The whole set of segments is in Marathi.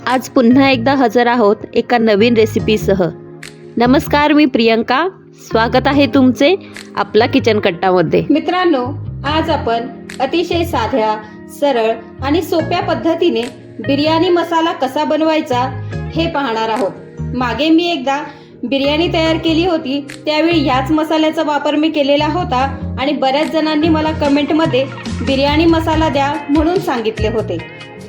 आज पुन्हा एकदा हजर आहोत एका नवीन रेसिपीसह। नमस्कार, मी प्रियंका, स्वागत आहे तुमचे आपला किचन कट्टामध्ये। मित्रांनो, आज आपण अतिशय साध्या, सरळ आणि सोप्या पद्धतीने बिर्याणी मसाला कसा बनवायचा हे पाहणार आहोत। मागे मी एकदा बिर्याणी तयार केली होती, त्यावेळी याच मसाल्याचा वापर मी केलेला होता आणि बऱ्याच जणांनी मला कमेंटमध्ये बिर्याणी मसाला द्या म्हणून सांगितले होते।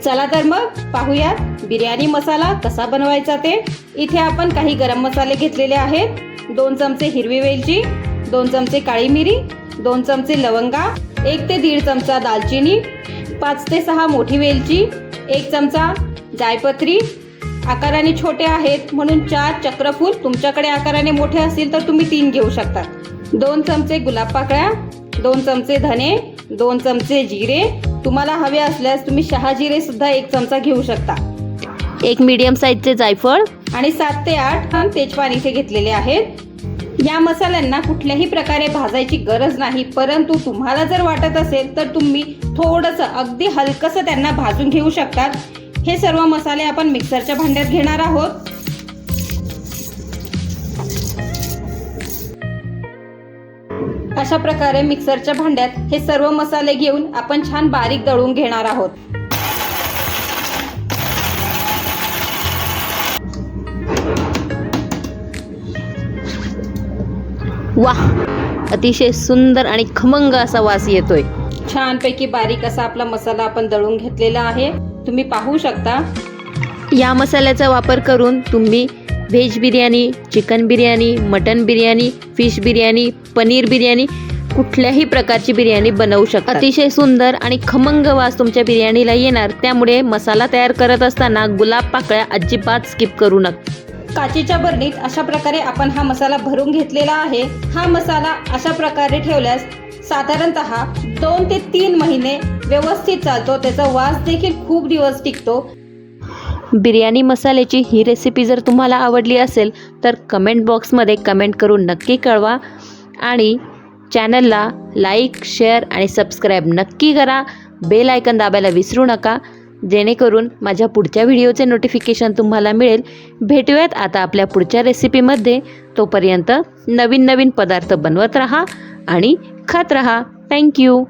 चला तर मग पाहूयात बिर्याणी मसाला कसा बनवायचा ते। इथे आपण काही गरम मसाले घेतलेले आहेत। 2 चमचे हिरवी वेलची, 2 चमचे काळी मिरी, 2 चमचे लवंगा, 1 ते 1.5 चमचा दालचिनी, 5 ते 6 मोठी वेलची, 1 चमचा जायपत्री। आकाराने छोटे आहेत म्हणून 4 चक्रफूल, तुमच्याकडे आकाराने मोठे असतील तर तुम्ही 3 घेऊ शकता। 2 चमचे गुलाब पाकळ्या, 2 चमचे धने, 2 चमचे जिरे, तुम्हाला हवे असल्यास तुम्ही शहाजिरे सुद्धा 1 चमचा घेऊ शकता। 1 मीडियम साईजचे जायफळ आणि 7 ते 8 तेजपान इथे घेतलेले आहेत। या मसाल्यांना कुठल्याही प्रकारे भाजायची गरज नाही, परंतु तुम्हाला जर वाटत असेल तर तुम्ही थोडंसं अगदी हलकसं त्यांना भाजून घेऊ शकतात। हे सर्व मसाले आपण मिक्सरच्या भांड्यात घेणार आहोत। अशा प्रकारे मिक्सरच्या भांड्यात हे सर्व मसाले घेऊन आपण छान बारीक दळून घेणार आहोत। वाह, अतिशय सुंदर आणि खमंग असा वास येतोय। छानपैकी बारीक असा आपला मसाला आपण दळून घेतलेला आहे, तुम्ही पाहू शकता। या मसाल्याचा वापर करून तुम्ही veg biryani, chicken biryani, mutton biryani, fish biryani, paneer biryani, कुठल्याही प्रकारची बिर्याणी बनवू शकता। अतिशय सुंदर आणि खमंग वास तुमच्या बिर्याणीला येणार, त्यामुळे मसाला तयार करत असताना गुलाब पाकळ्या अजिबात स्किप करू नका। काचेच्या बरणीत अशा प्रकारे आपण हा मसाला भरून घेतलेला आहे। हा मसाला अशा प्रकारे ठेवल्यास साधारणतः 2 ते 3 महिने व्यवस्थित चालतो, त्याचा वास देखील खूप दिवस टिकतो। बिर्याणी मसाल्याची ही रेसिपी जर तुम्हाला आवडली असेल तर कमेंट बॉक्समध्ये कमेंट करून नक्की कळवा आणि चॅनलला लाईक, शेअर आणि सबस्क्राईब नक्की करा। बेल आयकन दाबायला विसरू नका, जेणेकरून माझ्या पुढच्या व्हिडिओचे नोटिफिकेशन तुम्हाला मिळेल। भेटूयात आता आपल्या पुढच्या रेसिपीमध्ये। तोपर्यंत नवीन नवीन पदार्थ बनवत राहा आणि खात राहा। थँक्यू।